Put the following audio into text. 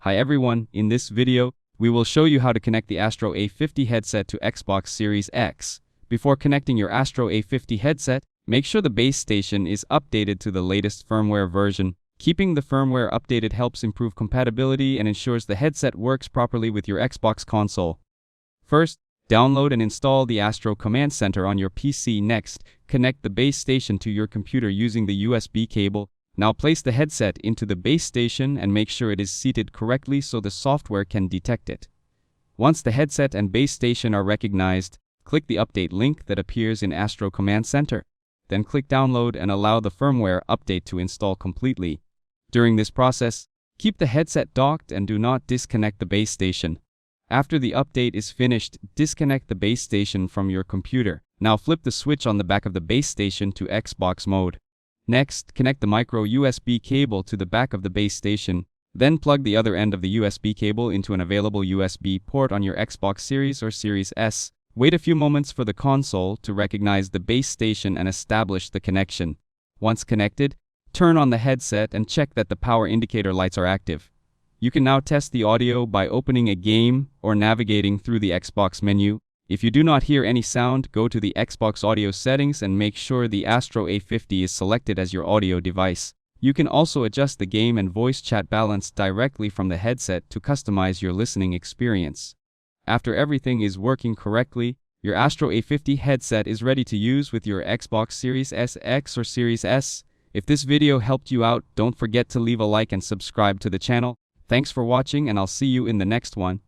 Hi everyone, in this video, we will show you how to connect the Astro A50 headset to Xbox Series X. Before connecting your Astro A50 headset, make sure the base station is updated to the latest firmware version. Keeping the firmware updated helps improve compatibility and ensures the headset works properly with your Xbox console. First, download and install the Astro Command Center on your PC. Next, connect the base station to your computer using the USB cable. Now place the headset into the base station and make sure it is seated correctly so the software can detect it. Once the headset and base station are recognized, click the update link that appears in Astro Command Center. Then click download and allow the firmware update to install completely. During this process, keep the headset docked and do not disconnect the base station. After the update is finished, disconnect the base station from your computer. Now flip the switch on the back of the base station to Xbox mode. Next, connect the micro USB cable to the back of the base station. Then plug the other end of the USB cable into an available USB port on your Xbox Series or Series S. Wait a few moments for the console to recognize the base station and establish the connection. Once connected, turn on the headset and check that the power indicator lights are active. You can now test the audio by opening a game or navigating through the Xbox menu. If you do not hear any sound, go to the Xbox audio settings and make sure the Astro A50 is selected as your audio device. You can also adjust the game and voice chat balance directly from the headset to customize your listening experience. After everything is working correctly, your Astro A50 headset is ready to use with your Xbox Series S, X, or Series S. If this video helped you out, don't forget to leave a like and subscribe to the channel. Thanks for watching, and I'll see you in the next one.